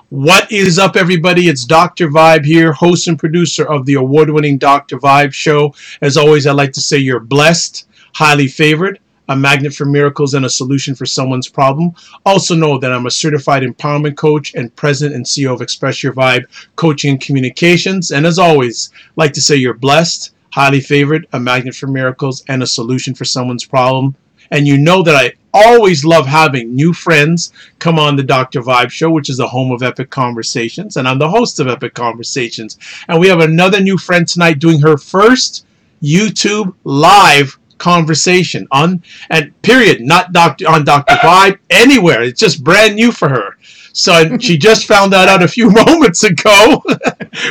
What is up, everybody? It's Dr. Vibe here, host and producer of the award-winning Dr. Vibe show. As always, I'd like to say you're blessed, highly favored, a magnet for miracles, and a solution for someone's problem. Also know that I'm a certified empowerment coach and president and CEO of Express Your Vibe Coaching and Communications. And as always, I'd like to say you're blessed, highly favored, a magnet for miracles, and a solution for someone's problem. And you know that I always love having new friends come on the Dr. Vibe show, which is the home of Epic Conversations. And I'm the host of Epic Conversations. And we have another new friend tonight doing her first YouTube live conversation on, and period, not on Dr. Vibe, anywhere. It's just brand new for her. So she just found that out a few moments ago,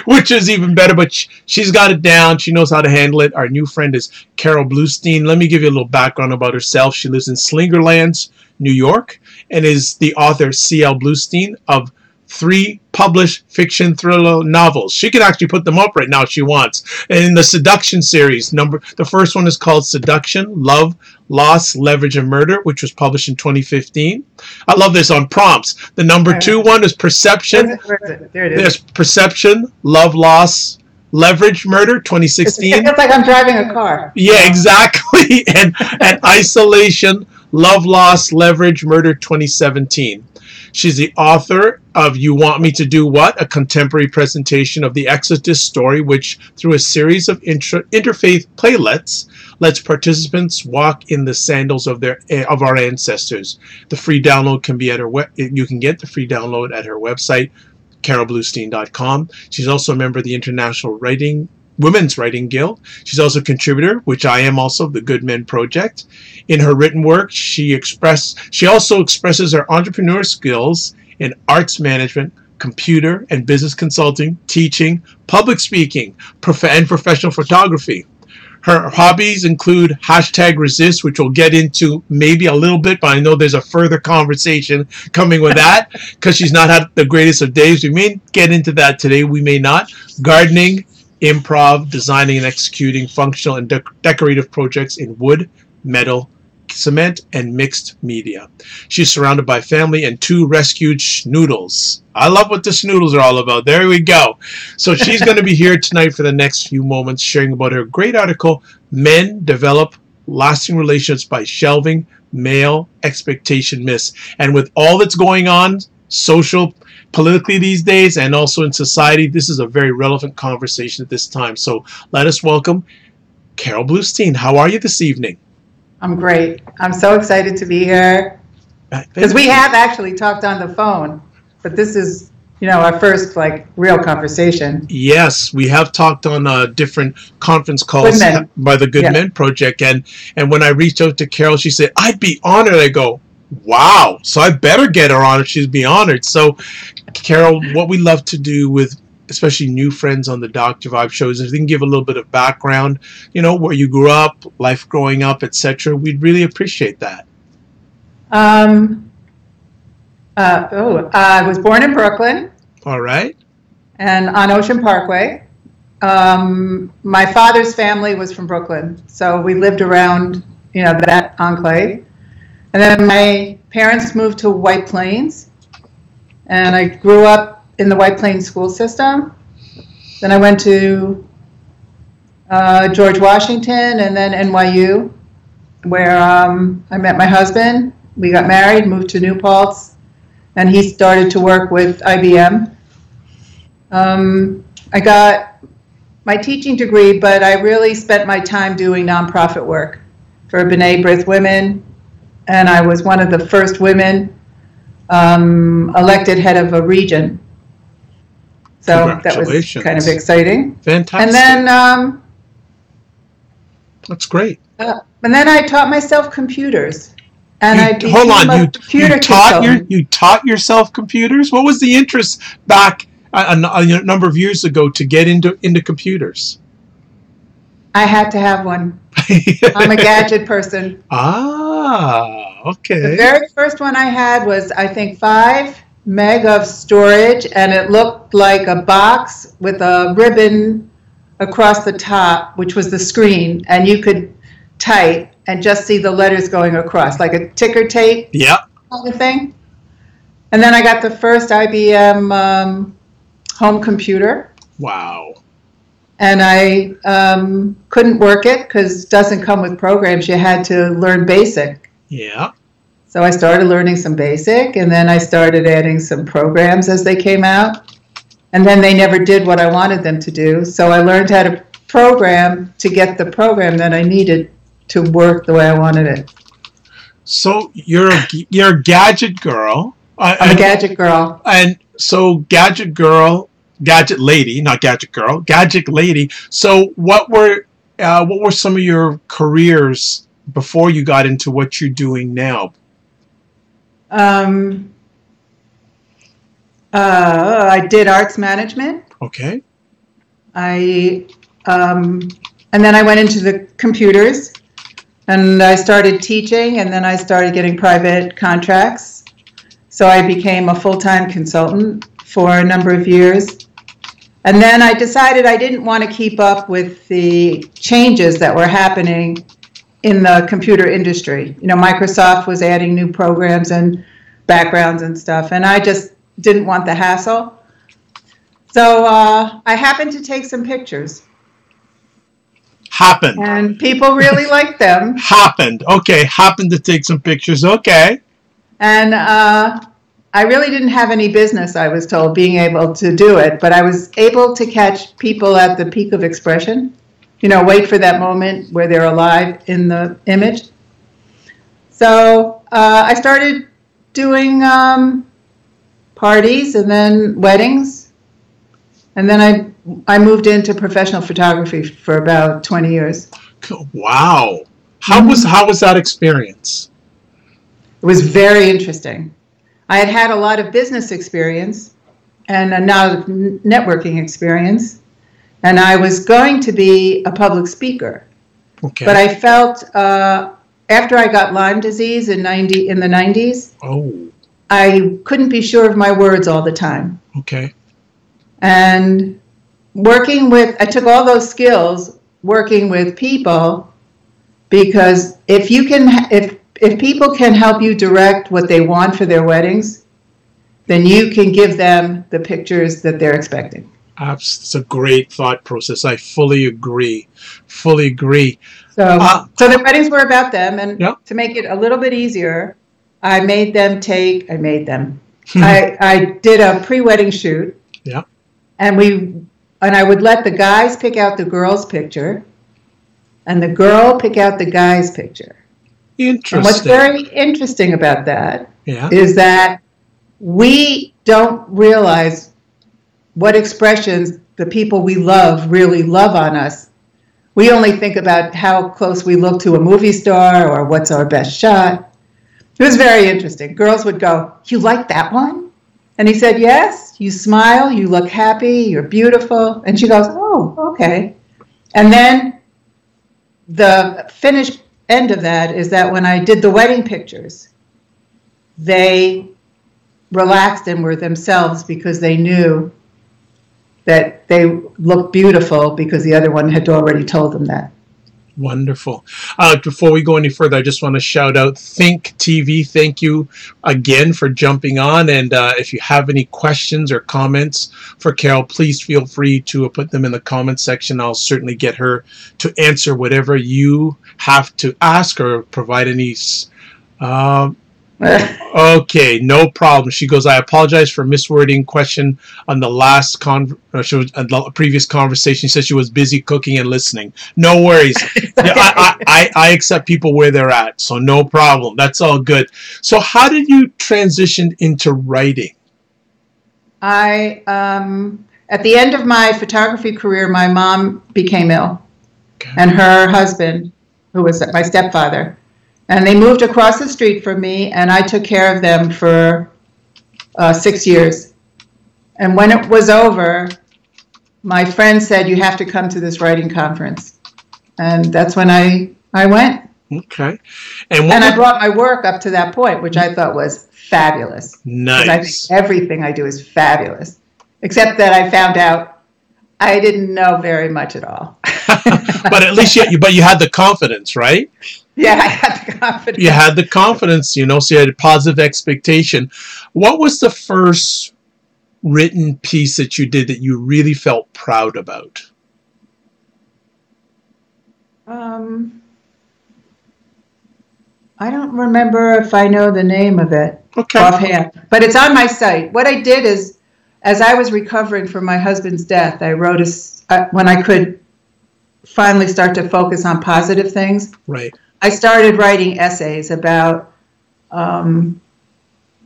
which is even better, but she's got it down. She knows how to handle it. Our new friend is Carol Bluestein. Let me give you a little background about herself. She lives in Slingerlands, New York, and is the author C.L. Bluestein of 3 published fiction thriller novels. She can actually put them up right now if she wants. And in the Seduction series, the first one is called Seduction, Love, Loss, Leverage, and Murder, which was published in 2015. I love this on prompts. The number 2 one is Perception. Where is it? There it is. There's Perception, Love, Loss, Leverage, Murder, 2016. It feels like I'm driving a car. Yeah, exactly. And Isolation, Love, Loss, Leverage, Murder, 2017. She's the author of You Want Me to Do What? A contemporary presentation of the Exodus story, which, through a series of interfaith playlets, lets participants walk in the sandals of our ancestors. The free download can be at her you can get the free download at her website, carolbluestein.com. She's also a member of the International Women's Writing Guild. She's also a contributor, which I am also, the Good Men Project. In her written work, she also expresses her entrepreneur skills in arts management, computer and business consulting, teaching, public speaking, and professional photography. Her hobbies include #resist, which we'll get into maybe a little bit, but I know there's a further conversation coming with that because she's not had the greatest of days. We may get into that today. We may not. Gardening, improv, designing and executing functional and decorative projects in wood, metal, cement, and mixed media. She's surrounded by family and 2 rescued schnoodles. I love what the schnoodles are all about. There we go. So she's going to be here tonight for the next few moments sharing about her great article, Men Develop Lasting Relationships by Shelving Male Expectation Myths. And with all that's going on, politically these days, and also in society, this is a very relevant conversation at this time. So let us welcome Carol Bluestein. How are you this evening? I'm great. I'm so excited to be here because we have actually talked on the phone, but this is, our first real conversation. Yes, we have talked on different conference calls by the Good Men Project, and when I reached out to Carol, she said, "I'd be honored." I go, "Wow, so I better get her on if she'd be honored." So, Carol, what we love to do with especially new friends on the Dr. Vibe shows, if they can give a little bit of background, where you grew up, life growing up, etc., we'd really appreciate that. I was born in Brooklyn. All right. And on Ocean Parkway. My father's family was from Brooklyn, so we lived around, that enclave. And then my parents moved to White Plains, and I grew up in the White Plains school system. Then I went to George Washington and then NYU, where I met my husband. We got married, moved to New Paltz, and he started to work with IBM. I got my teaching degree, but I really spent my time doing nonprofit work for B'nai B'rith Women, and I was one of the first women elected head of a region. So that was kind of exciting. Fantastic. And then that's great. And then I taught myself computers. And you taught yourself computers? What was the interest back a number of years ago to get into computers? I had to have one. I'm a gadget person. The Okay. very first one I had was, I think, 5 meg of storage, and it looked like a box with a ribbon across the top, which was the screen, and you could type and just see the letters going across, like a ticker tape Yeah. kind of thing. And then I got the first IBM home computer, Wow. and I couldn't work it because it doesn't come with programs. You had to learn BASIC. Yeah. So I started learning some BASIC, and then I started adding some programs as they came out. And then they never did what I wanted them to do. So I learned how to program to get the program that I needed to work the way I wanted it. So you're a gadget girl. I'm a gadget girl. And so gadget girl, gadget lady, not gadget girl, gadget lady. So what were some of your careers before you got into what you're doing now? I did arts management. Okay. And then I went into the computers, and I started teaching, and then I started getting private contracts. So I became a full-time consultant for a number of years. And then I decided I didn't want to keep up with the changes that were happening in the computer industry. You know, Microsoft was adding new programs and backgrounds and stuff, and I just didn't want the hassle. So I happened to take some pictures. Happened. And people really liked them. Happened. Okay. Happened to take some pictures. Okay. And I really didn't have any business, I was told, being able to do it. But I was able to catch people at the peak of expression. You know, wait for that moment where they're alive in the image. So I started doing parties and then weddings. And then I moved into professional photography for about 20 years. Wow. How was that experience? It was very interesting. I had had a lot of business experience and a lot of networking experience, and I was going to be a public speaker. Okay. But I felt after I got Lyme disease in the 90s, I couldn't be sure of my words all the time. Okay. And I took all those skills working with people, because if people can help you direct what they want for their weddings, then you can give them the pictures that they're expecting. It's a great thought process. I fully agree. Fully agree. So the weddings were about them, and to make it a little bit easier, I did a pre-wedding shoot. Yeah. And I would let the guys pick out the girl's picture, and the girl pick out the guy's picture. Interesting. And what's very interesting about that Yeah. is that we don't realize what expressions the people we love really love on us. We only think about how close we look to a movie star or what's our best shot. It was very interesting. Girls would go, "You like that one?" And he said, "Yes, you smile, you look happy, you're beautiful." And she goes, "Oh, okay." And then the finished end of that is that when I did the wedding pictures, they relaxed and were themselves because they knew that they looked beautiful because the other one had already told them that. Wonderful. Before we go any further, I just want to shout out Think TV. Thank you again for jumping on. And if you have any questions or comments for Carol, please feel free to put them in the comment section. I'll certainly get her to answer whatever you have to ask or provide any. Okay, no problem. She goes, "I apologize for miswording question on the last the previous conversation." She said she was busy cooking and listening. No worries. I accept people where they're at, so no problem. That's all good. So how did you transition into writing? At the end of my photography career, my mom became ill, and her husband, who was my stepfather. And they moved across the street from me, and I took care of them for 6 years. And when it was over, my friend said, "You have to come to this writing conference." And that's when I went. Okay. And And I brought my work up to that point, which I thought was fabulous. Because I think nice. everything I do is fabulous, except that I found out I didn't know very much at all. But at least you had the confidence, right? Yeah, I had the confidence. You had the confidence, so you had a positive expectation. What was the first written piece that you did that you really felt proud about? I don't remember if I know the name of it offhand, but it's on my site. What I did is, as I was recovering from my husband's death, I wrote when I could finally start to focus on positive things. Right. I started writing essays about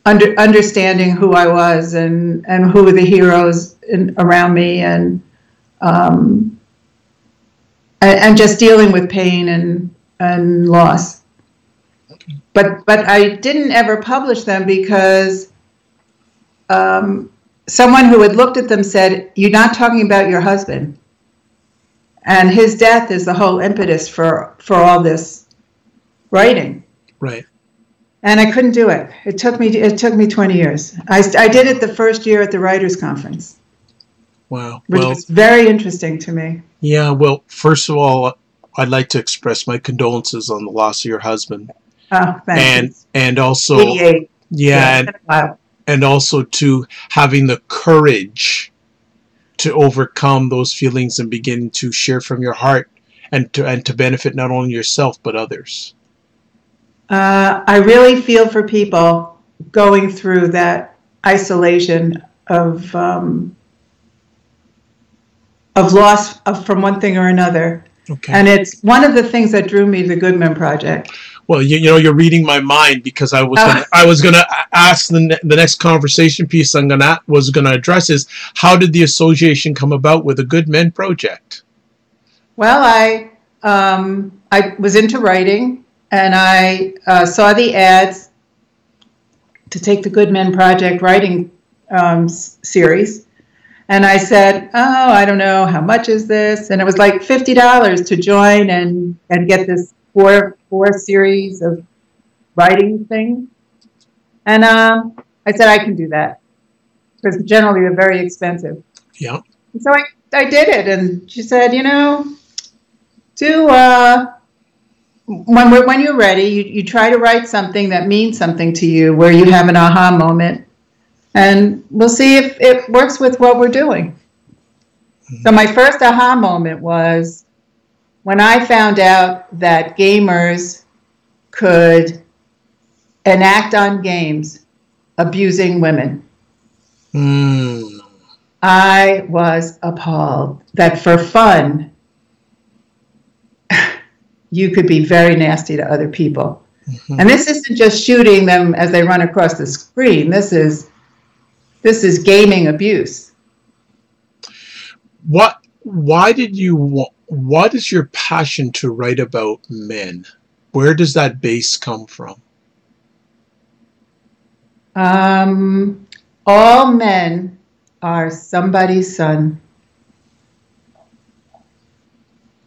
understanding who I was and who were the heroes around me, and just dealing with pain and loss. But I didn't ever publish them because someone who had looked at them said, "You're not talking about your husband, and his death is the whole impetus for all this writing." Right. And I couldn't do it. It took me 20 years. I did it the first year at the Writers' Conference. Wow. Which was very interesting to me. Yeah. Well, first of all, I'd like to express my condolences on the loss of your husband. Oh, thanks. And also, 88. Yeah. And also to having the courage to overcome those feelings and begin to share from your heart and to benefit not only yourself but others. I really feel for people going through that isolation of loss from one thing or another. Okay. And it's one of the things that drew me to the Goodman Project. Well, you're reading my mind, because I was gonna ask the next conversation piece was gonna address is, how did the association come about with the Good Men Project? Well, I was into writing, and I saw the ads to take the Good Men Project writing series, and I said, "Oh, I don't know, how much is this?" And it was like $50 to join and get this four series of writing things. And I said, I can do that, because generally they're very expensive. Yeah. And so I did it, and she said, when you're ready, you try to write something that means something to you, where you have an aha moment, and we'll see if it works with what we're doing. Mm-hmm. So my first aha moment was when I found out that gamers could enact on games abusing women. I was appalled that for fun, you could be very nasty to other people. Mm-hmm. And this isn't just shooting them as they run across the screen. This is gaming abuse. What is your passion to write about men? Where does that base come from? All men are somebody's son.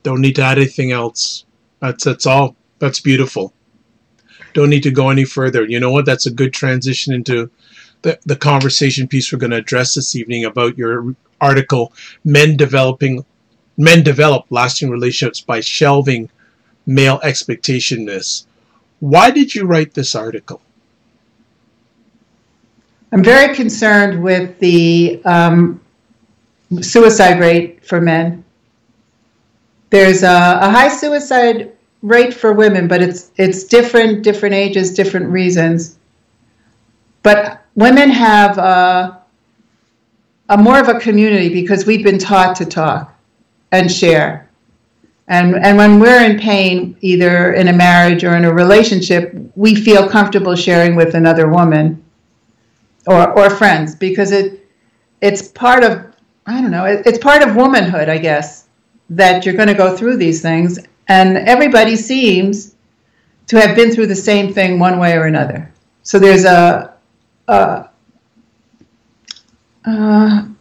Don't need to add anything else. That's all. That's beautiful. Don't need to go any further. You know what? That's a good transition into the conversation piece we're going to address this evening about your article, Men Develop Lasting Relationships by Shelving Male Expectation Myths. Why did you write this article? I'm very concerned with the suicide rate for men. There's a high suicide rate for women, but it's different ages, different reasons. But women have a more of a community, because we've been taught to talk and share. And when we're in pain, either in a marriage or in a relationship, we feel comfortable sharing with another woman or friends, because it's part of, it's part of womanhood, I guess, that you're going to go through these things. And everybody seems to have been through the same thing one way or another. So there's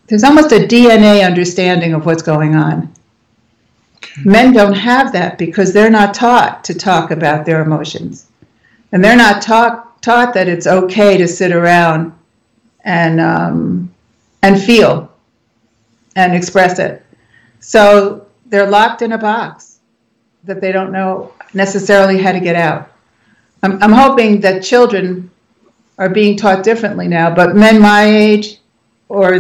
there's almost a DNA understanding of what's going on. Men don't have that because they're not taught to talk about their emotions. And they're not taught that it's okay to sit around and feel and express it. So they're locked in a box that they don't know necessarily how to get out. I'm hoping that children are being taught differently now, but men my age or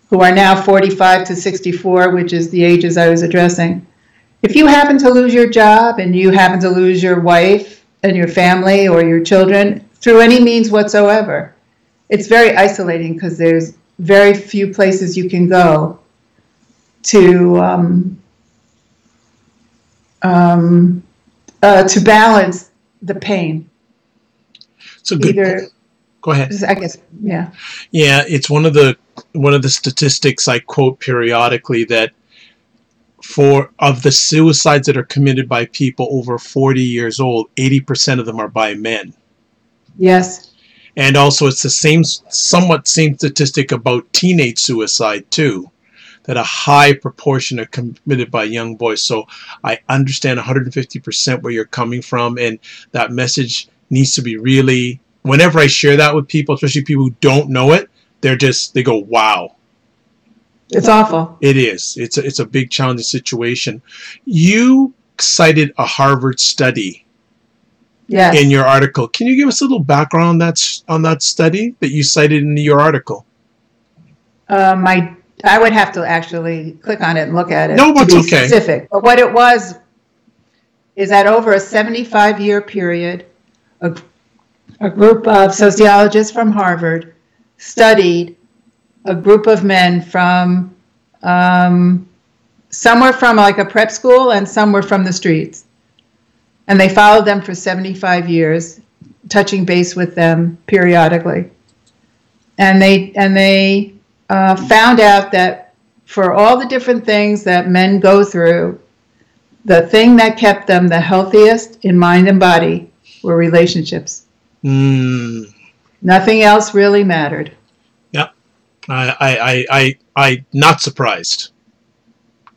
who are now 45 to 64, which is the ages I was addressing, if you happen to lose your job and you happen to lose your wife and your family or your children through any means whatsoever, it's very isolating because there's very few places you can go to balance the pain. So good. Go ahead. I guess, yeah. Yeah, it's one of the statistics I quote periodically that of the suicides that are committed by people over 40 years old, 80% of them are by men. Yes. And also it's the somewhat same statistic about teenage suicide too, that a high proportion are committed by young boys. So I understand 150% where you're coming from, and that message needs to be really, whenever I share that with people, especially people who don't know it, they go, wow. It's awful. It is. It's a big challenging situation. You cited a Harvard study. Yes. In your article. Can you give us a little background on that study that you cited in your article? I would have to actually click on it and look at it. No, that's okay. Specific. But what it was is that over a 75-year period, a group of sociologists from Harvard studied a group of men from some were from like a prep school and some were from the streets. And they followed them for 75 years, touching base with them periodically. And they found out that for all the different things that men go through, the thing that kept them the healthiest in mind and body were relationships. Nothing else really mattered. Yeah, I not surprised.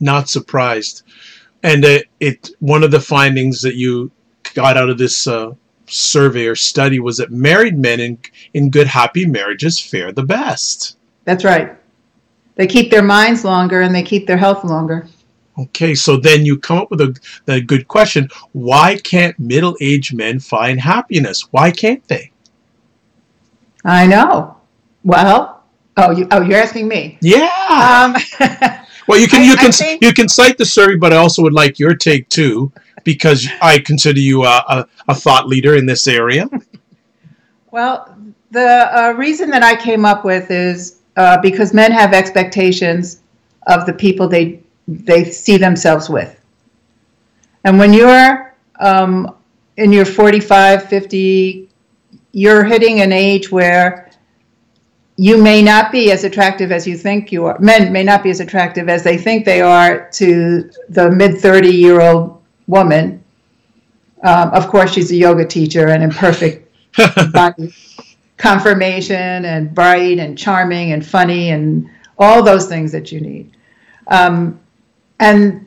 Not surprised. And one of the findings that you got out of this survey or study was that married men in good, happy marriages fare the best. That's right. They keep their minds longer and they keep their health longer. Okay, so then you come up with a good question. Why can't middle-aged men find happiness? Why can't they? I know. Well, you're asking me. Yeah. Well, you can cite the survey, but I also would like your take too, because I consider you a thought leader in this area. Well, the reason that I came up with is because men have expectations of the people they see themselves with, and when you're in your 45, 50, you're hitting an age where you may not be as attractive as you think you are. Men may not be as attractive as they think they are to the mid-30-year-old woman. Of course, she's a yoga teacher and in perfect body conformation and bright and charming and funny and all those things that you need. And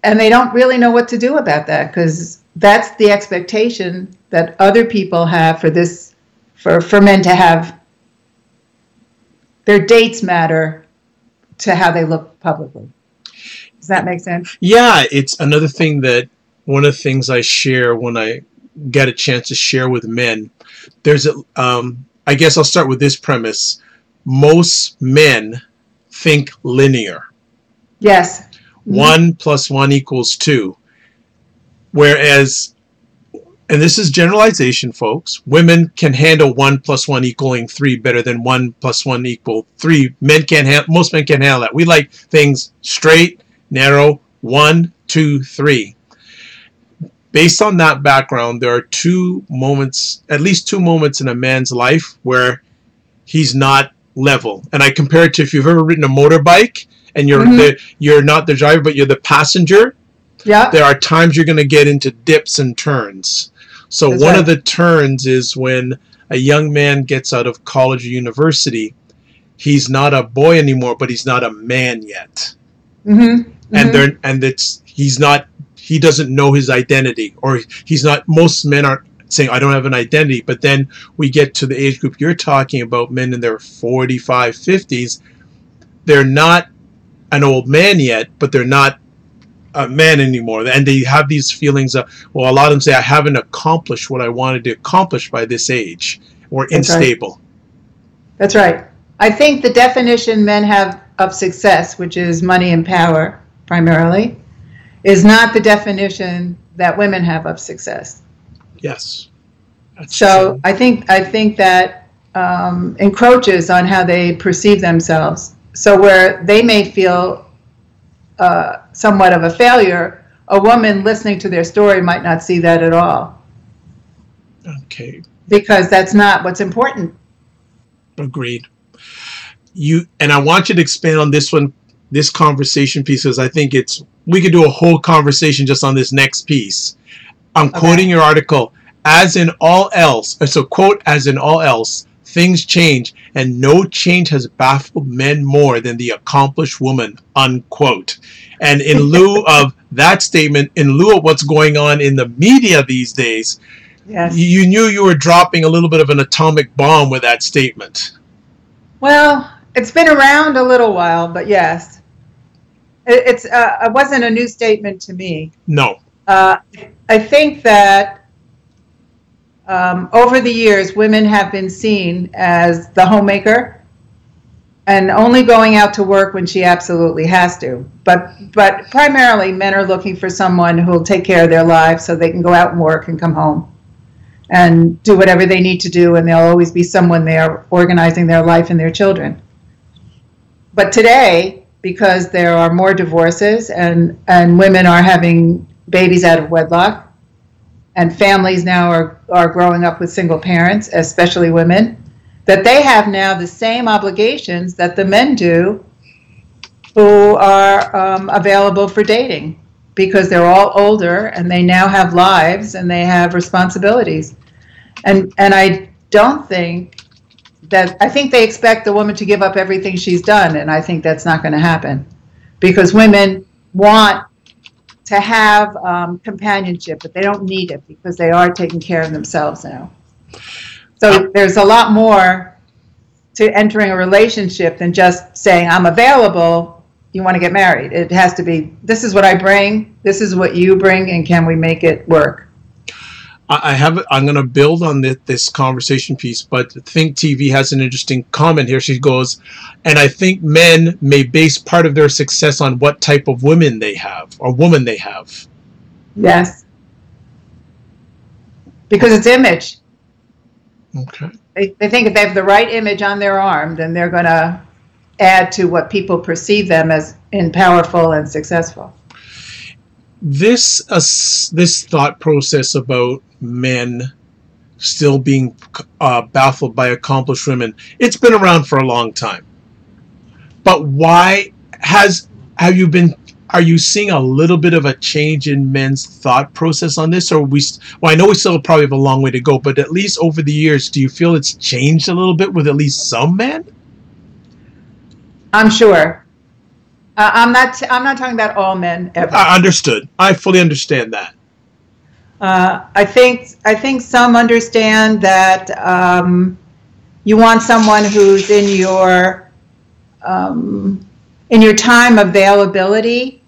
they don't really know what to do about that because that's the expectation that other people have for men to have. Their dates matter to how they look publicly. Does that make sense? Yeah, it's another thing that one of the things I share when I get a chance to share with men. I guess I'll start with this premise. Most men think linear. Yes. 1 + 1 = 2. Whereas, and this is generalization, folks, women can handle 1 + 1 = 3 better than 1 + 1 = 3. Most men can't handle that. We like things straight, narrow, 1, 2, 3. Based on that background, there are at least two moments in a man's life where he's not level. And I compare it to if you've ever ridden a motorbike and you're not the driver, but you're the passenger. Yeah. There are times you're going to get into dips and turns. So That's one right. of the turns is when a young man gets out of college or university. He's not a boy anymore, but he's not a man yet. Mm-hmm. And he doesn't know his identity, or he's not. Most men aren't saying I don't have an identity, but then we get to the age group you're talking about, men in their 45, 50s. They're not an old man yet, but they're not a man anymore, and they have these feelings of, well, a lot of them say I haven't accomplished what I wanted to accomplish by this age, or unstable. That's right. I think the definition men have of success, which is money and power primarily, is not the definition that women have of success. Yes. That's so true. I think that encroaches on how they perceive themselves. So where they may feel somewhat of a failure, a woman listening to their story might not see that at all. Okay. Because that's not what's important. Agreed. And I want you to expand on this one, this conversation piece, because I think we could do a whole conversation just on this next piece. I'm quoting your article. As in all else, so quote, as in all else, things change, and no change has baffled men more than the accomplished woman, unquote. And in lieu of that statement, in lieu of what's going on in the media these days, yes, you knew you were dropping a little bit of an atomic bomb with that statement. Well, it's been around a little while, but yes. It wasn't a new statement to me. No. I think that over the years, women have been seen as the homemaker and only going out to work when she absolutely has to. But primarily, men are looking for someone who will take care of their lives so they can go out and work and come home and do whatever they need to do, and there'll always be someone there organizing their life and their children. But today, because there are more divorces and women are having babies out of wedlock, and families now are growing up with single parents, especially women, that they have now the same obligations that the men do who are available for dating, because they're all older and they now have lives and they have responsibilities. And I don't think that, I think they expect the woman to give up everything she's done, and I think that's not going to happen, because women want to have companionship, but they don't need it because they are taking care of themselves now. So there's a lot more to entering a relationship than just saying, I'm available, you want to get married. It has to be, this is what I bring, this is what you bring, and can we make it work? I'm going to build on this conversation piece, but Think TV has an interesting comment here. She goes, and I think men may base part of their success on what type of women they have, or woman they have. Yes. Because it's image. Okay. They think if they have the right image on their arm, then they're going to add to what people perceive them as in powerful and successful. This thought process about men still being baffled by accomplished women, it's been around for a long time. But why are you seeing a little bit of a change in men's thought process on this? Or I know we still probably have a long way to go, but at least over the years, do you feel it's changed a little bit with at least some men? I'm sure. I'm not talking about all men ever. Understood. I fully understand that. I think some understand that you want someone who's in your time availability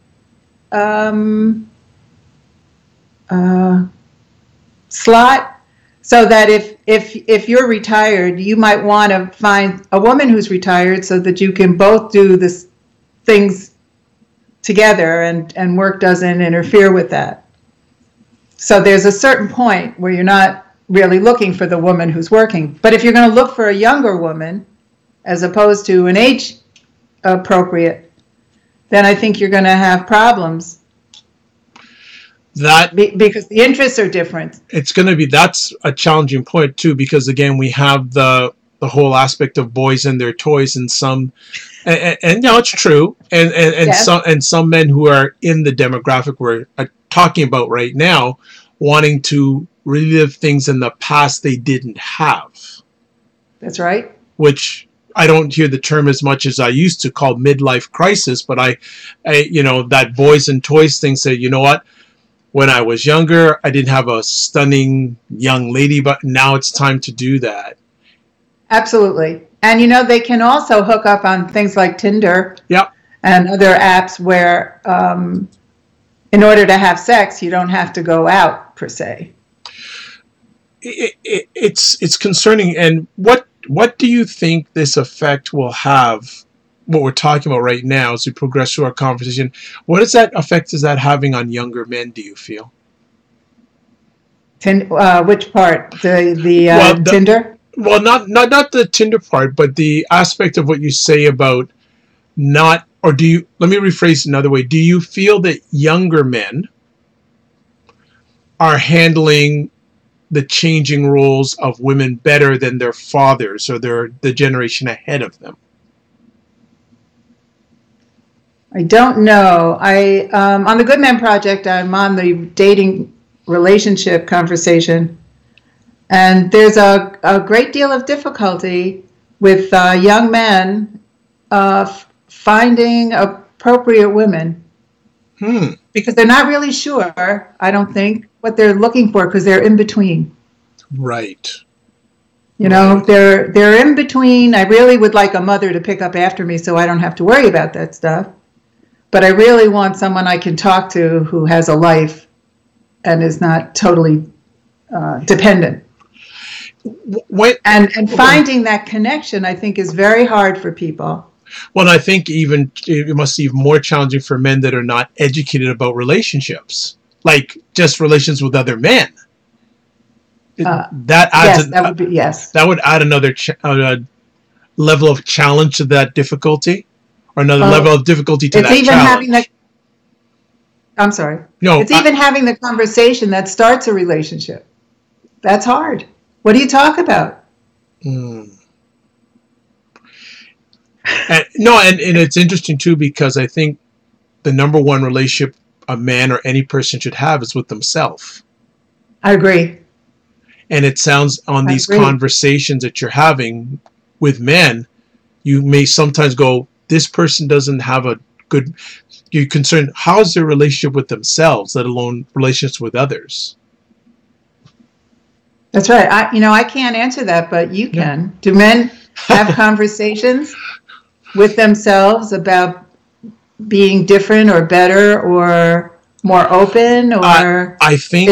slot, so that if you're retired, you might want to find a woman who's retired so that you can both do this things together and work doesn't interfere with that. So there's a certain point where you're not really looking for the woman who's working. But if you're going to look for a younger woman as opposed to an age appropriate, then I think you're going to have problems. Because the interests are different. That's a challenging point too, because again, we have the whole aspect of boys and their toys, and some, and it's true, and yes. some men who are in the demographic we're talking about right now, wanting to relive things in the past they didn't have. That's right. Which I don't hear the term as much as I used to, called midlife crisis, but I that boys and toys thing, say, you know what? When I was younger, I didn't have a stunning young lady, but now it's time to do that. Absolutely. And they can also hook up on things like Tinder. Yep. And other apps where in order to have sex, you don't have to go out per se. It's concerning. And what do you think this effect will have, what we're talking about right now as we progress through our conversation? What effect is that having on younger men, do you feel? Which part? The Tinder? Well, not the Tinder part, but the aspect of what you say about let me rephrase it another way. Do you feel that younger men are handling the changing roles of women better than their fathers or the generation ahead of them? I don't know. On the Good Men Project, I'm on the dating relationship conversation, and there's a great deal of difficulty with young men finding appropriate women. Because they're not really sure, I don't think, what they're looking for, because they're in between. Right. They're in between. I really would like a mother to pick up after me so I don't have to worry about that stuff. But I really want someone I can talk to who has a life and is not totally dependent. And finding that connection, I think, is very hard for people. Well, I think even it must be even more challenging for men that are not educated about relationships, like just relations with other men. That would add another level of challenge to that difficulty, or another level of difficulty to that challenge. I'm sorry. No, it's even having the conversation that starts a relationship. That's hard. What do you talk about? And it's interesting too, because I think the number one relationship a man or any person should have is with themselves. I agree. And it sounds on these conversations that you're having with men, you may sometimes go, this person doesn't have a good, you're concerned, how's their relationship with themselves, let alone relationships with others? That's right. I can't answer that, but you can. Do men have conversations with themselves about being different or better or more open? Or I think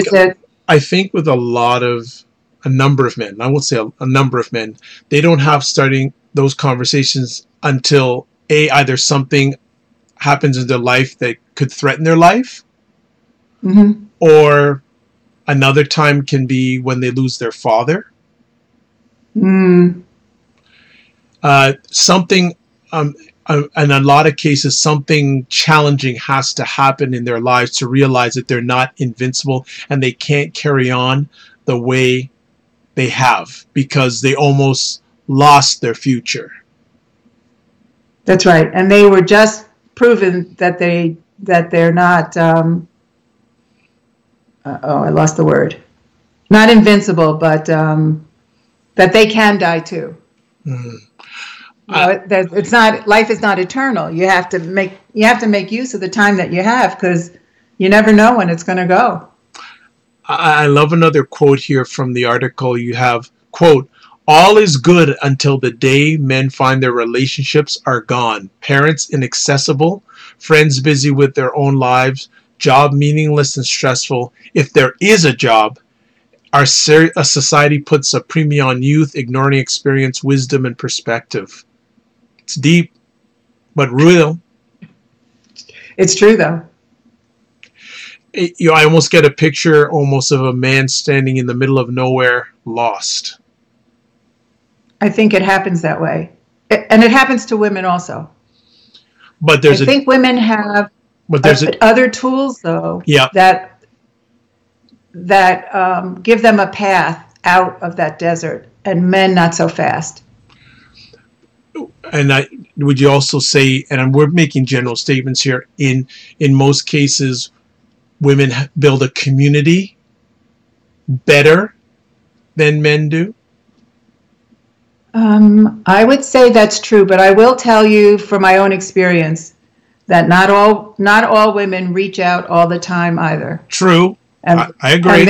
with a number of men, I won't say a number of men, they don't have starting those conversations until either something happens in their life that could threaten their life, or another time can be when they lose their father. Something, in a lot of cases, something challenging has to happen in their lives to realize that they're not invincible and they can't carry on the way they have, because they almost lost their future. That's right. And they were just proven that they're not, I lost the word. Not invincible, but that they can die too. It's not, life is not eternal. You have to make use of the time that you have, because you never know when it's going to go. I love another quote here from the article. You have, quote, "All is good until the day men find their relationships are gone. Parents inaccessible, friends busy with their own lives, job meaningless and stressful. If there is a job, a society puts a premium on youth, ignoring experience, wisdom, and perspective." It's deep, but real. It's true, though. I almost get a picture of a man standing in the middle of nowhere, lost. I think it happens that way. And it happens to women also. But I think women have other tools, though, that give them a path out of that desert, and men not so fast. And would you also say, and we're making general statements here, in most cases, women build a community better than men do? I would say that's true, but I will tell you from my own experience that not all women reach out all the time either. True. And, I agree. And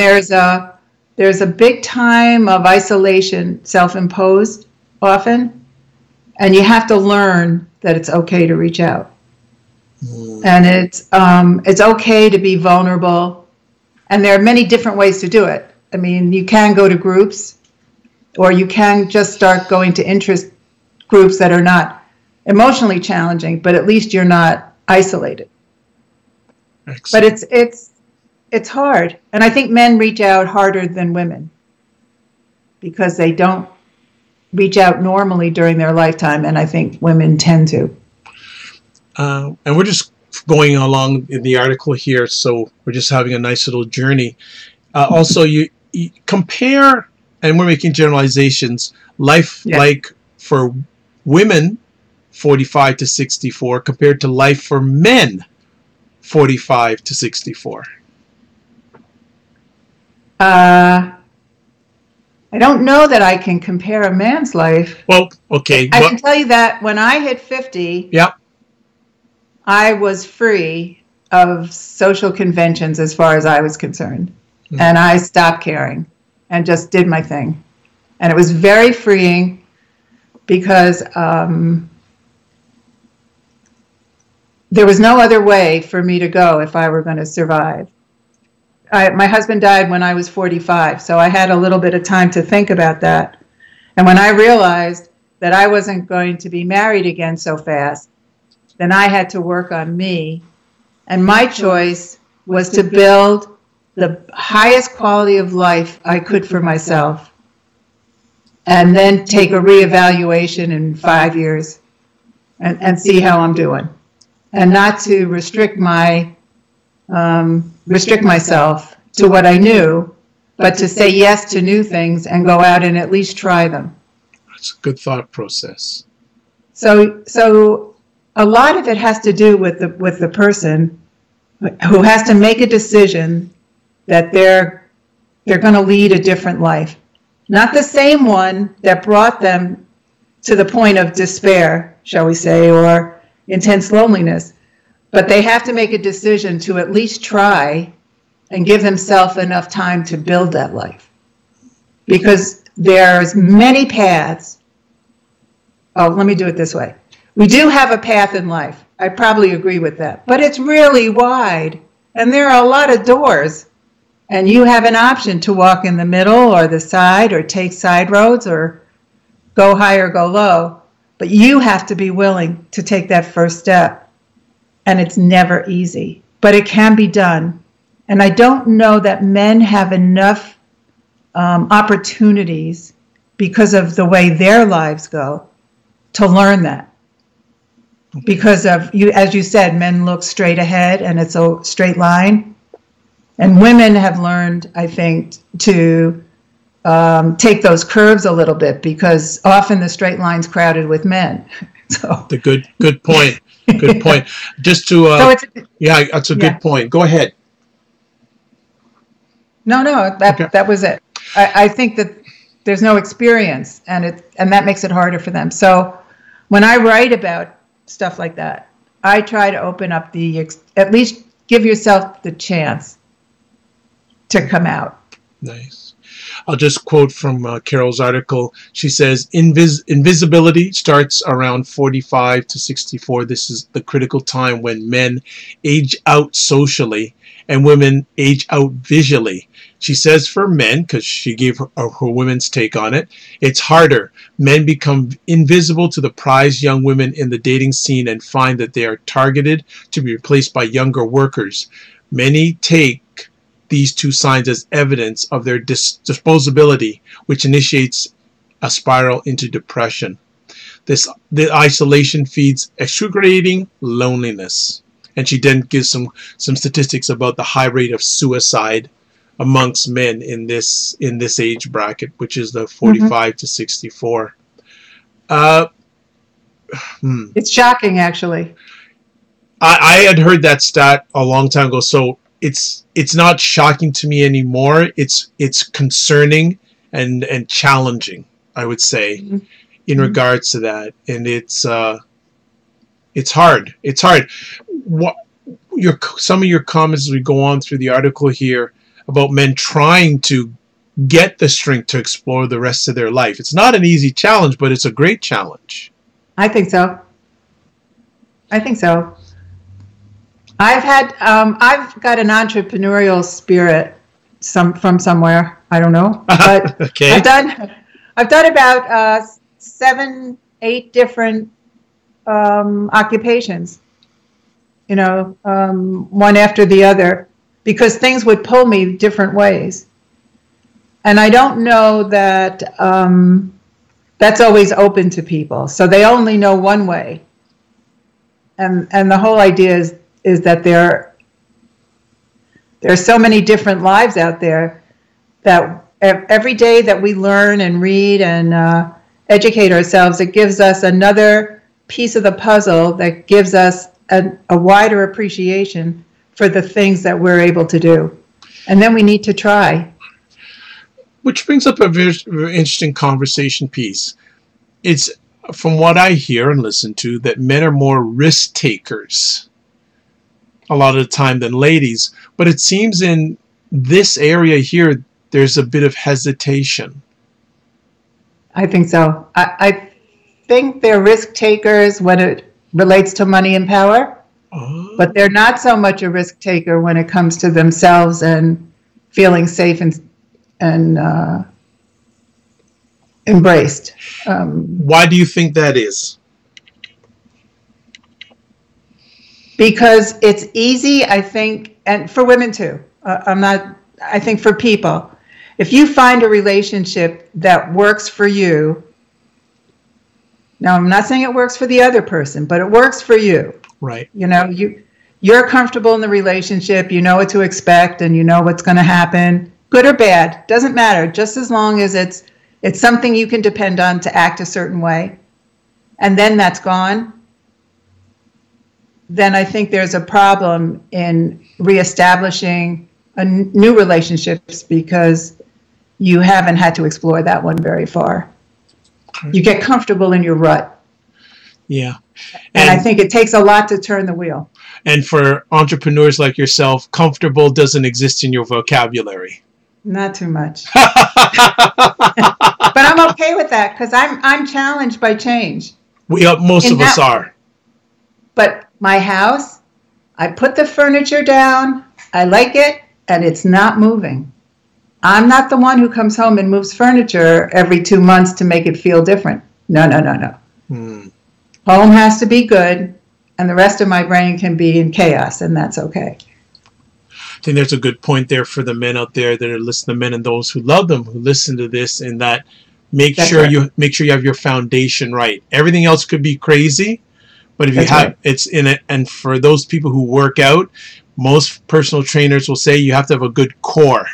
there's a big time of isolation, self-imposed often, and you have to learn that it's okay to reach out. And it's okay to be vulnerable, and there are many different ways to do it. I mean, you can go to groups, or you can just start going to interest groups that are not emotionally challenging, but at least you're not isolated. Excellent. But it's hard, and I think men reach out harder than women because they don't reach out normally during their lifetime, and I think women tend to. And we're just going along in the article here, so we're just having a nice little journey. Also, you compare, and we're making generalizations, life like for women 45 to 64 compared to life for men 45 to 64. I don't know that I can compare a man's life. Well, okay. I can tell you that when I hit 50, I was free of social conventions as far as I was concerned. Mm-hmm. And I stopped caring and just did my thing. And it was very freeing because there was no other way for me to go if I were going to survive. My husband died when I was 45, so I had a little bit of time to think about that. And when I realized that I wasn't going to be married again so fast, then I had to work on me. And my choice was to build the highest quality of life I could for myself, and then take a reevaluation in 5 years and see how I'm doing. And not to restrict myself to what I knew, but to say yes to new things and go out and at least try them. That's a good thought process. So a lot of it has to do with the person who has to make a decision that they're going to lead a different life. Not the same one that brought them to the point of despair, shall we say, or intense loneliness. But they have to make a decision to at least try and give themselves enough time to build that life. Because there's many paths. Oh, let me do it this way. We do have a path in life. I probably agree with that. But it's really wide. And there are a lot of doors. And you have an option to walk in the middle or the side or take side roads or go high or go low. But you have to be willing to take that first step. And it's never easy, but it can be done. And I don't know that men have enough opportunities because of the way their lives go to learn that. Because of, as you said, men look straight ahead and it's a straight line. And women have learned, I think, to take those curves a little bit because often the straight line's crowded with men. So the good point. Good point. Just to that's a good point. Go ahead. No, that was it. I think that there's no experience, and that makes it harder for them. So when I write about stuff like that, I try to open up at least give yourself the chance to come out. Nice. I'll just quote from Carol's article. She says, invisibility starts around 45 to 64. This is the critical time when men age out socially and women age out visually. She says for men, because she gave her women's take on it, it's harder. Men become invisible to the prized young women in the dating scene and find that they are targeted to be replaced by younger workers. Many take these two signs as evidence of their disposability, which initiates a spiral into depression. The isolation feeds excruciating loneliness. And she then gives some statistics about the high rate of suicide amongst men in this age bracket, which is the 45 to 64. It's shocking, actually. I had heard that stat a long time ago, so it's not shocking to me anymore. It's concerning and challenging, I would say. Mm-hmm. in regards to that, and it's hard. It's hard. What some of your comments as we go on through the article here about men trying to get the strength to explore the rest of their life. It's not an easy challenge, but it's a great challenge. I think so. I've got an entrepreneurial spirit from somewhere. I don't know, but okay. I've done about 7, 8 different occupations, one after the other, because things would pull me different ways. And I don't know that that's always open to people. So they only know one way. And the whole idea is that there are so many different lives out there that every day that we learn and read and educate ourselves, it gives us another piece of the puzzle that gives us a wider appreciation for the things that we're able to do. And then we need to try. Which brings up a very, very interesting conversation piece. It's, from what I hear and listen to, that men are more risk takers a lot of the time than ladies. But it seems in this area here, there's a bit of hesitation. I think so. I think they're risk takers when it relates to money and power, but they're not so much a risk taker when it comes to themselves and feeling safe and embraced. Why do you think that is? Because it's easy, I think, and for women too. I think for people, if you find a relationship that works for you, now I'm not saying it works for the other person, but it works for you. Right. You're comfortable in the relationship, you know what to expect, and you know what's going to happen. Good or bad, doesn't matter, just as long as it's something you can depend on to act a certain way, and then that's gone, then I think there's a problem in reestablishing new relationships because you haven't had to explore that one very far. You get comfortable in your rut. Yeah. And I think it takes a lot to turn the wheel. And for entrepreneurs like yourself, comfortable doesn't exist in your vocabulary. Not too much. But I'm okay with that because I'm challenged by change. Most of us are. But my house, I put the furniture down, I like it, and it's not moving. I'm not the one who comes home and moves furniture every 2 months to make it feel different. No. Home has to be good, and the rest of my brain can be in chaos, and that's okay. I think there's a good point there for the men out there that are listening, the men and those who love them, who listen to this, in that make sure you have your foundation right. Everything else could be crazy, but if you have it's in it. And for those people who work out, most personal trainers will say you have to have a good core.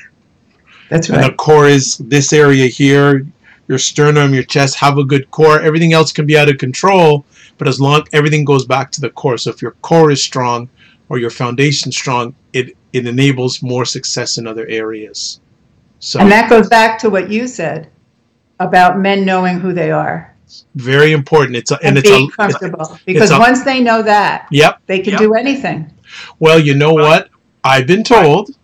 That's right. And the core is this area here, your sternum, your chest, have a good core. Everything else can be out of control, but as long everything goes back to the core. So if your core is strong or your foundation strong, it enables more success in other areas. So, and that goes back to what you said about men knowing who they are. Very important. It's comfortable because once they know that, they can do anything. Well, you know what? I've been told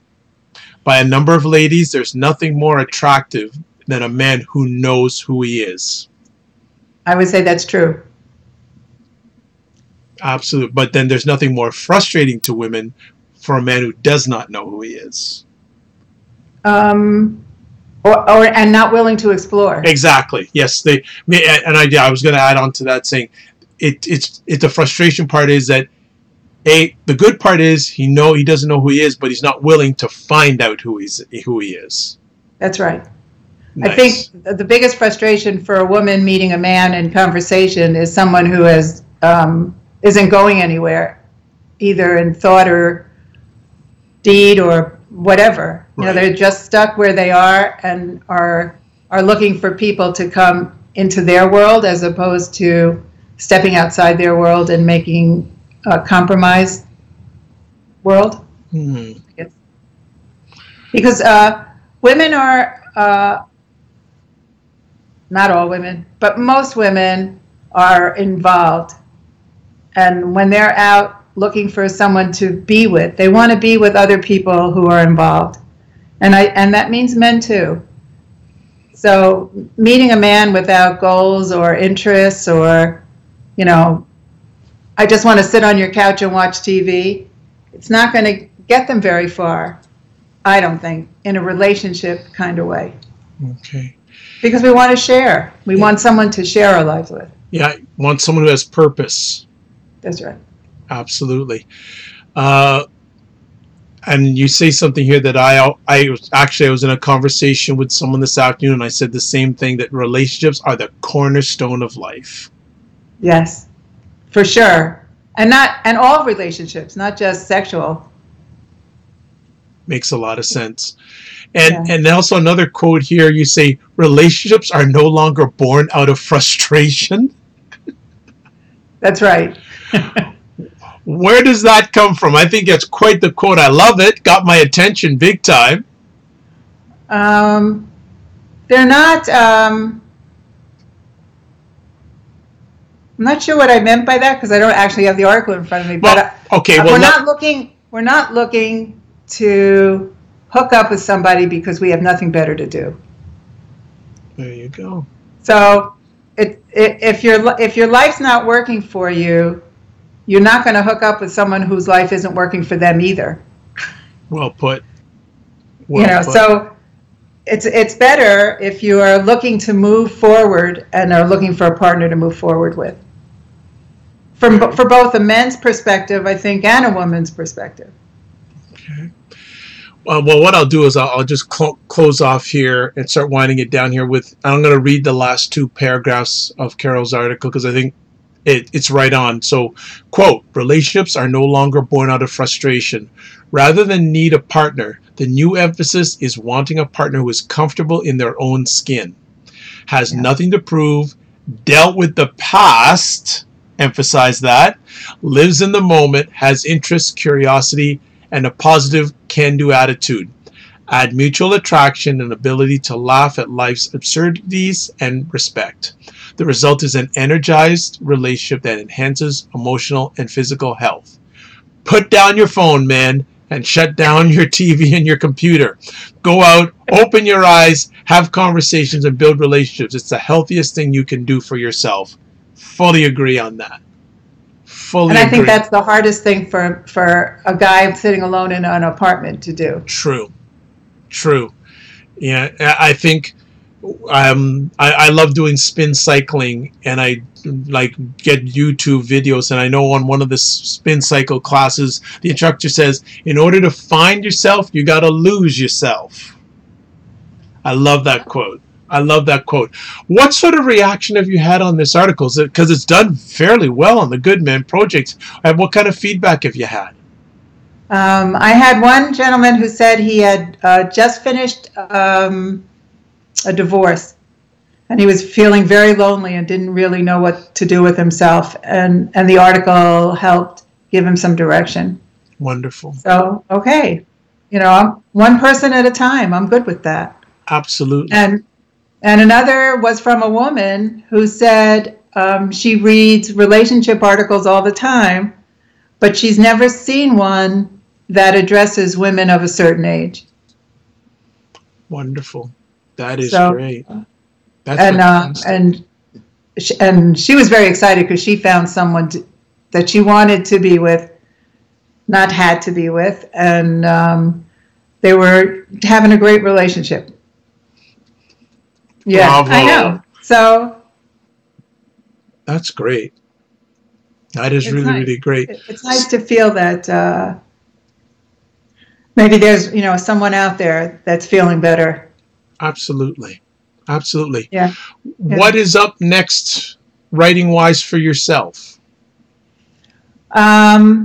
by a number of ladies, there's nothing more attractive than a man who knows who he is. I would say that's true. Absolutely. But then there's nothing more frustrating to women for a man who does not know who he is. And not willing to explore. Exactly. Yes. I was going to add on to that, saying it's the frustration part is that the good part is he doesn't know who he is, but he's not willing to find out who he is. That's right. Nice. I think the biggest frustration for a woman meeting a man in conversation is someone who isn't going anywhere, either in thought or deed or whatever. Right. They're just stuck where they are and are looking for people to come into their world as opposed to stepping outside their world and making a compromised world. Mm-hmm. Yes. Because women are not all women, but most women are involved. And when they're out looking for someone to be with, they want to be with other people who are involved. And that means men too. So meeting a man without goals or interests or, I just want to sit on your couch and watch TV, it's not going to get them very far, I don't think, in a relationship kind of way. Okay. Because we want to share. We want someone to share our lives with. Yeah, I want someone who has purpose. That's right. Absolutely. And you say something here that I was in a conversation with someone this afternoon, and I said the same thing, that relationships are the cornerstone of life. Yes, for sure. And all relationships, not just sexual. Makes a lot of sense. And also another quote here, you say, relationships are no longer born out of frustration. That's right. Where does that come from? I think that's quite the quote. I love it. Got my attention big time. They're not, I'm not sure what I meant by that because I don't actually have the article in front of me. But we're not looking to hook up with somebody because we have nothing better to do. There you go. So if your life's not working for you, you're not going to hook up with someone whose life isn't working for them either. Well put. So it's better if you are looking to move forward and are looking for a partner to move forward with. For both a men's perspective, I think, and a woman's perspective. Okay. Well, what I'll do is I'll just close off here and start winding it down here with, I'm going to read the last two paragraphs of Carol's article because I think it's right on. So, quote, relationships are no longer born out of frustration. Rather than need a partner, the new emphasis is wanting a partner who is comfortable in their own skin, has nothing to prove, dealt with the past, emphasize that, lives in the moment, has interest, curiosity, and a positive can-do attitude. Add mutual attraction and ability to laugh at life's absurdities and respect. The result is an energized relationship that enhances emotional and physical health. Put down your phone, man, and shut down your TV and your computer. Go out, open your eyes, have conversations, and build relationships. It's the healthiest thing you can do for yourself. Fully agree on that. And I think that's the hardest thing for a guy sitting alone in an apartment to do. True. Yeah, I think I love doing spin cycling, and I get YouTube videos, and I know on one of the spin cycle classes, the instructor says, in order to find yourself, you got to lose yourself. I love that quote. What sort of reaction have you had on this article? Because it's done fairly well on the Good Men Project. And what kind of feedback have you had? I had one gentleman who said he had just finished a divorce, and he was feeling very lonely and didn't really know what to do with himself. And the article helped give him some direction. Wonderful. So, okay. I'm one person at a time. I'm good with that. Absolutely. And another was from a woman who said she reads relationship articles all the time, but she's never seen one that addresses women of a certain age. Wonderful. That is great. That's and she was very excited because she found someone that she wanted to be with, not had to be with, and they were having a great relationship. Yeah, bravo. I know. So that's great. That is really, nice. Really great. It's nice to feel that maybe there's, someone out there that's feeling better. Absolutely. Yeah. What is up next, writing-wise, for yourself? I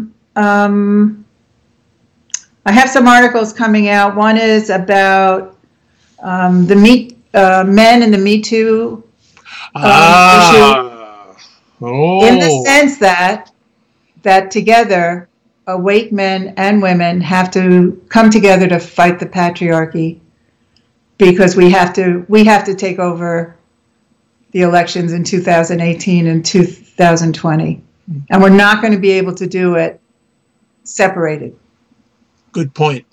have some articles coming out. One is about the men in the Me Too issue. In the sense that together, awake men and women have to come together to fight the patriarchy, because we have to take over the elections in 2018 and 2020. And we're not going to be able to do it separated. Good point.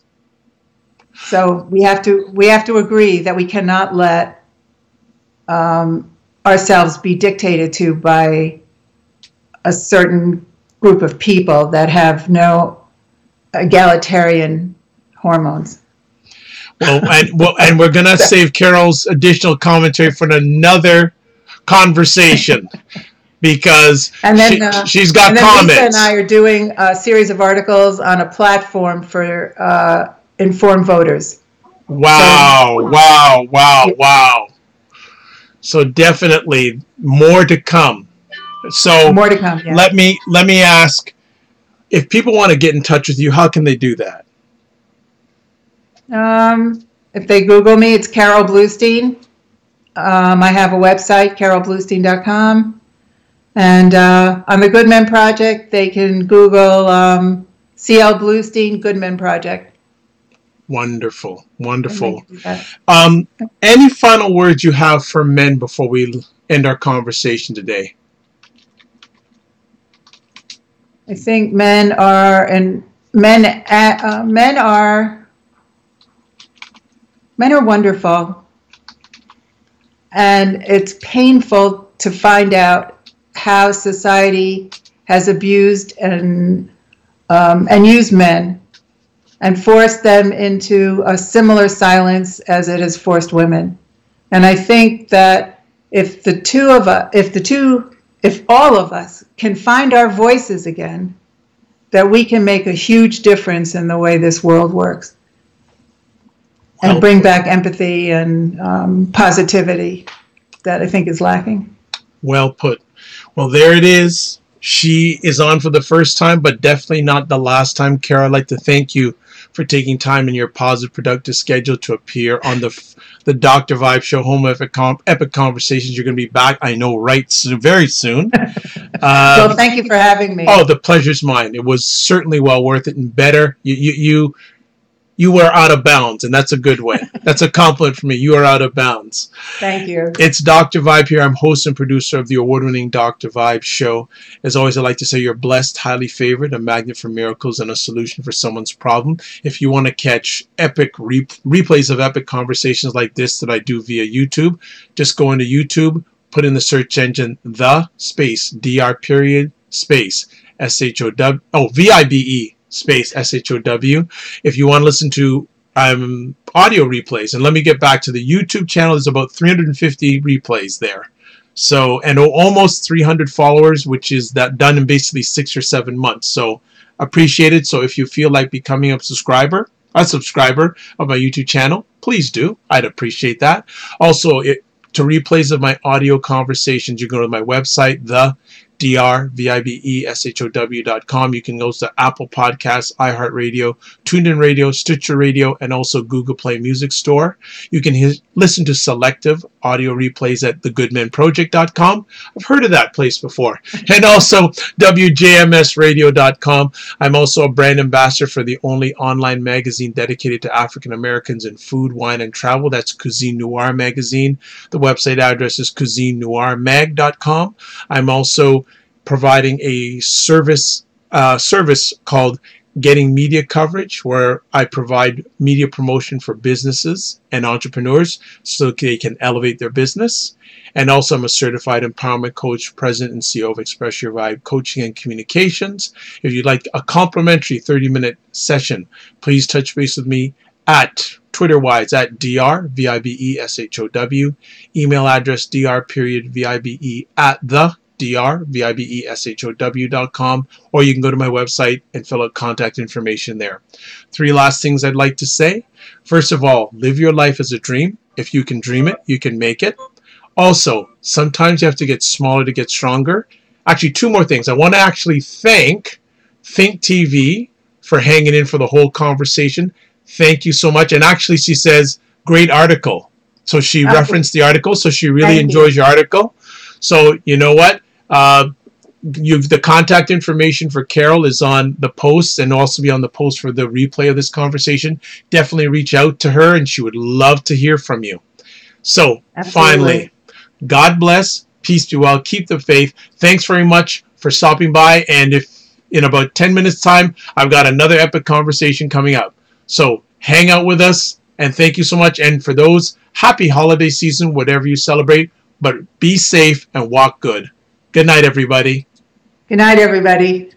So we have to agree that we cannot let ourselves be dictated to by a certain group of people that have no egalitarian hormones. And we're gonna save Carol's additional commentary for another conversation because she's got comments. Lisa and I are doing a series of articles on a platform for informed voters. Wow. So definitely more to come. So more to come. Yeah. Let me ask, if people want to get in touch with you, how can they do that? If they Google me, it's Carol Bluestein. I have a website, carolbluestein.com. And on the Good Men Project, they can Google CL Bluestein Good Men Project. Wonderful. Any final words you have for men before we end our conversation today? I think men are wonderful, and it's painful to find out how society has abused and used men and forced them into a similar silence as it has forced women. And I think that if all of us can find our voices again, that we can make a huge difference in the way this world works and bring back empathy and positivity that I think is lacking. Well put. Well, there it is. She is on for the first time, but definitely not the last time. Carol, I'd like to thank you for taking time in your positive, productive schedule to appear on the Dr. Vibe Show, Home Epic Conversations. You're going to be back, I know, very soon. Well, thank you for having me. Oh, the pleasure's mine. It was certainly well worth it and better. You were out of bounds, and that's a good way. That's a compliment for me. You are out of bounds. Thank you. It's Dr. Vibe here. I'm host and producer of the award-winning Dr. Vibe Show. As always, I like to say you're blessed, highly favored, a magnet for miracles, and a solution for someone's problem. If you want to catch epic replays of epic conversations like this that I do via YouTube, just go into YouTube, put in the search engine, Dr. VIBE space SHOW. If you want to listen to audio replays, and let me get back to the YouTube channel, there's about 350 replays there. So, and almost 300 followers, which is that done in basically 6 or 7 months. So appreciate it. So if you feel like becoming a subscriber of my YouTube channel, please do. I'd appreciate that. Also, to replays of my audio conversations, you go to my website, drvibeshow.com. You can go to Apple Podcasts, iHeartRadio, TuneIn Radio, Stitcher Radio, and also Google Play Music Store. You can listen to selective audio replays at thegoodmenproject.com. I've heard of that place before. And also wjmsradio.com. I'm also a brand ambassador for the only online magazine dedicated to African Americans in food, wine, and travel. That's Cuisine Noir Magazine. The website address is cuisinenoirmag.com. I'm also providing a service called Getting Media Coverage, where I provide media promotion for businesses and entrepreneurs so they can elevate their business. And also, I'm a certified empowerment coach, president and CEO of Express Your Vibe Coaching and Communications. If you'd like a complimentary 30-minute session, please touch base with me at Twitter-wise at drvibeshow, email address dr@drvibeshow.com, or you can go to my website and fill out contact information there. 3 last things I'd like to say. First of all, live your life as a dream. If you can dream it, you can make it. Also, sometimes you have to get smaller to get stronger. Actually, 2 more things. I want to actually thank Think TV for hanging in for the whole conversation. Thank you so much. And actually, she says, great article. So she referenced the article, so she really enjoys your article. So you know what? The contact information for Carol is on the post and also be on the post for the replay of this conversation. Definitely reach out to her, and she would love to hear from you. So finally, God bless. Peace be well. Keep the faith. Thanks very much for stopping by. And if in about 10 minutes time, I've got another epic conversation coming up. So hang out with us. And thank you so much. And for those, happy holiday season, whatever you celebrate. But be safe and walk good. Good night, everybody. Good night, everybody.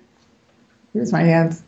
Here's my hands.